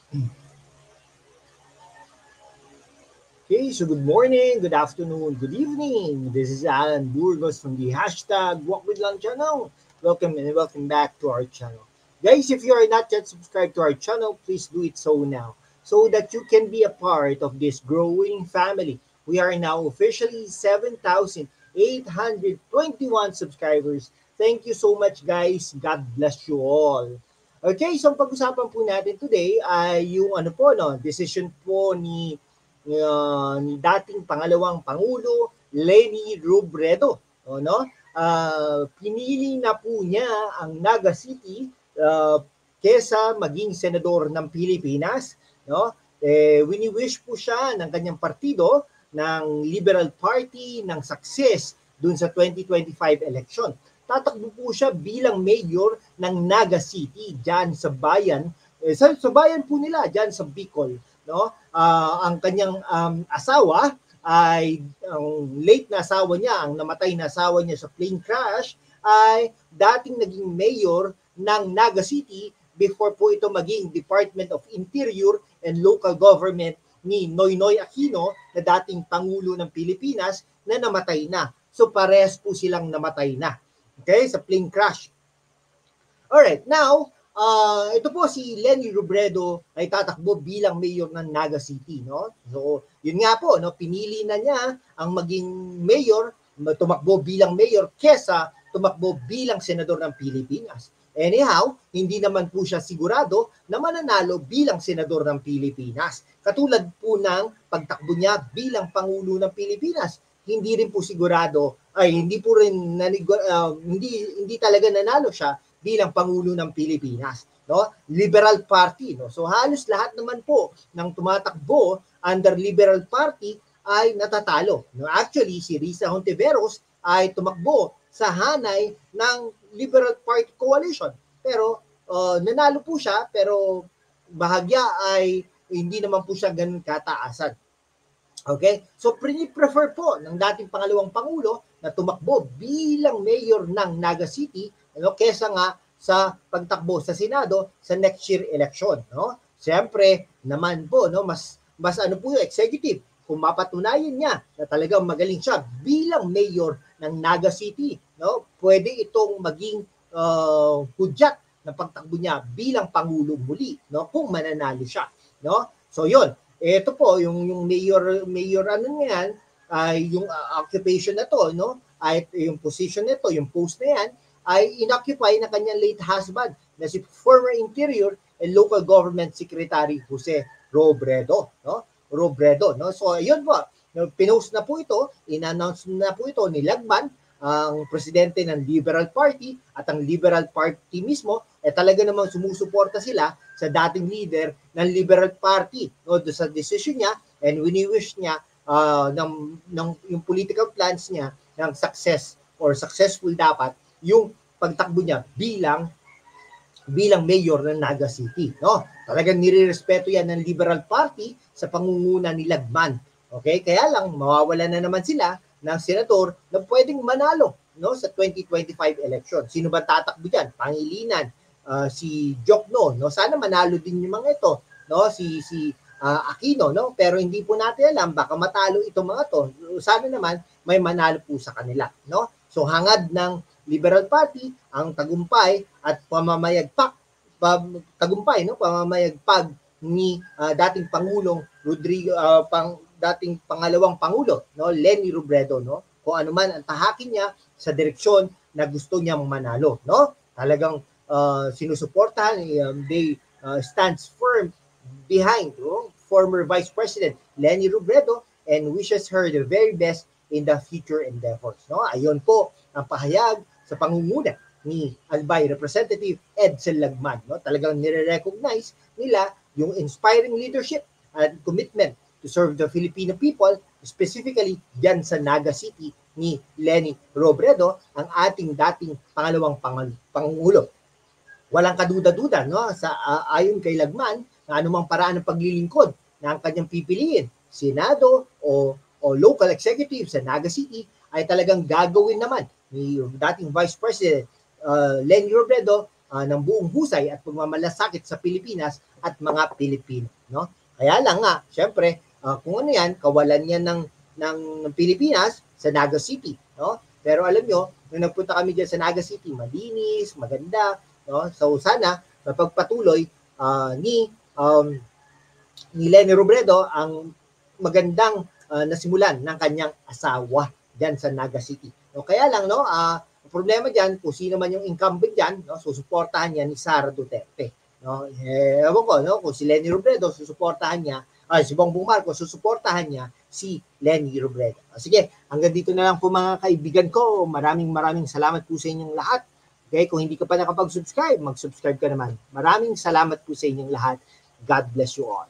Okay, so good morning, good afternoon, good evening. This is Alan Burgos from the hashtag Walk with Lang channel. Welcome and welcome back to our channel. Guys, if you are not yet subscribed to our channel, please do it so now so that you can be a part of this growing family. We are now officially 7,821 subscribers. Thank you so much, guys. God bless you all. Okay, so ang pag-usapan po natin today ay yung ano po, no, decision po ni dating pangalawang Pangulo Leni Robredo. O, no? Pinili na po niya ang Naga City kesa maging senador ng Pilipinas. No? Wini-wish po siya ng kanyang partido ng Liberal Party ng success dun sa 2025 election. Tatakbo po siya bilang mayor ng Naga City dyan sa bayan, sa bayan po nila dyan sa Bicol. No? Ang kanyang asawa ay ang late na asawa niya, ang namatay na asawa niya sa plane crash ay dating naging mayor ng Naga City before po ito maging Department of Interior and Local Government ni Noynoy Aquino na dating Pangulo ng Pilipinas na namatay na. So parehas po silang namatay na. Okay, sa plane crash. Alright, now, ito po si Leni Robredo ay tatakbo bilang mayor ng Naga City, no? So, yun nga po, no, pinili na niya ang maging mayor, tumakbo bilang mayor kesa tumakbo bilang senador ng Pilipinas. Anyhow, hindi naman po siya sigurado na mananalo bilang senador ng Pilipinas. Katulad po ng pagtakbo niya bilang Pangulo ng Pilipinas. Hindi rin po sigurado, ay hindi po rin hindi talaga nanalo siya bilang Pangulo ng Pilipinas. No? Liberal Party. No? So halos lahat naman po ng tumatakbo under Liberal Party ay natatalo. No? Actually, si Risa Hontiveros ay tumakbo sa hanay ng Liberal Party Coalition. Pero nanalo po siya, pero bahagya ay hindi naman po siya ganun kataasan. Okay? So, prefer po ng dating pangalawang Pangulo na tumakbo bilang mayor ng Naga City kesa nga sa pagtakbo sa Senado sa next year election. No? Siyempre, naman po, no, mas ano po yung executive, kung mapatunayan niya na talagang magaling siya bilang mayor ng Naga City, no, pwede itong maging hudyat ng pagtakbo niya bilang Pangulo muli, no, kung mananalo siya. No? So, yun. Ito po, yung mayor ano yan, ay yung occupation na to, no? Ay yung position nito, yung post na yan, ay inoccupy na kanyang late husband na si former Interior and Local Government Secretary Jose Robredo, no? Robredo, no? So ayun po, pinost na po ito, in-announce na po ito ni Lagman, ang presidente ng Liberal Party at ang Liberal Party mismo talaga namang sumusuporta sila sa dating leader ng Liberal Party, no, sa decision niya, and wini-wish niya ng yung political plans niya ng success or successful dapat yung pagtakbo niya bilang mayor ng Naga City, no? Talagang nirerespeto yan ng Liberal Party sa pangunguna ni Lagman. Okay? Kaya lang mawawala na naman sila ng senador na pwedeng manalo, no, sa 2025 election. Sino ba tatakbo diyan? Pangilinan, si Jokno, no? Sana manalo din yung mga ito, no? Si Aquino, no? Pero hindi po natin alam, baka matalo itong mga to. Sana naman may manalo po sa kanila, no? So hangad ng Liberal Party ang tagumpay at pamamayagpag ni dating Pangulong Rodrigo dating pangalawang Pangulo, no, Leni Robredo, no, kung ano man ang tahakin niya sa direksyon na gusto niyang manalo, no. Talagang sinusuportahan, they stands firm behind, no, former Vice President Leni Robredo and wishes her the very best in the future endeavors, no. Ayon po ang pahayag sa pangunguna ni Albay Representative Edsel Lagman, no. Talagang nire-recognize nila yung inspiring leadership and commitment to serve the Filipino people, specifically dyan sa Naga City ni Leni Robredo, ang ating dating pangalawang Pangulo. Walang kaduda-duda, no, sa ayon kay Lagman, na anumang paraan ng paglilingkod na ang kanyang pipiliin, Senado o local executive sa Naga City, ay talagang gagawin naman ni dating Vice President Leni Robredo ng buong husay at pagmamalasakit sa Pilipinas at mga Pilipino, no? Kaya lang nga, syempre, kung ano yan, kawalan yan ng Pilipinas sa Naga City, no? Pero alam nyo, nung nagpunta kami dyan sa Naga City, malinis, maganda, no? So sana, mapagpatuloy ni Leni Robredo ang magandang nasimulan ng kanyang asawa dyan sa Naga City. No, kaya lang, no, problema dyan, kung sino man yung incumbent dyan, no, susuportahan niya ni Sara Duterte. No? Ewan ko, no, kung si Leni Robredo, susuportahan niya, si Bongbong Marcos, susuportahan niya si Leni Robredo. Sige, hanggang dito na lang po mga kaibigan ko. Maraming salamat po sa inyong lahat. Okay, kung hindi ka pa nakapag-subscribe, mag-subscribe ka naman. Maraming salamat po sa inyong lahat. God bless you all.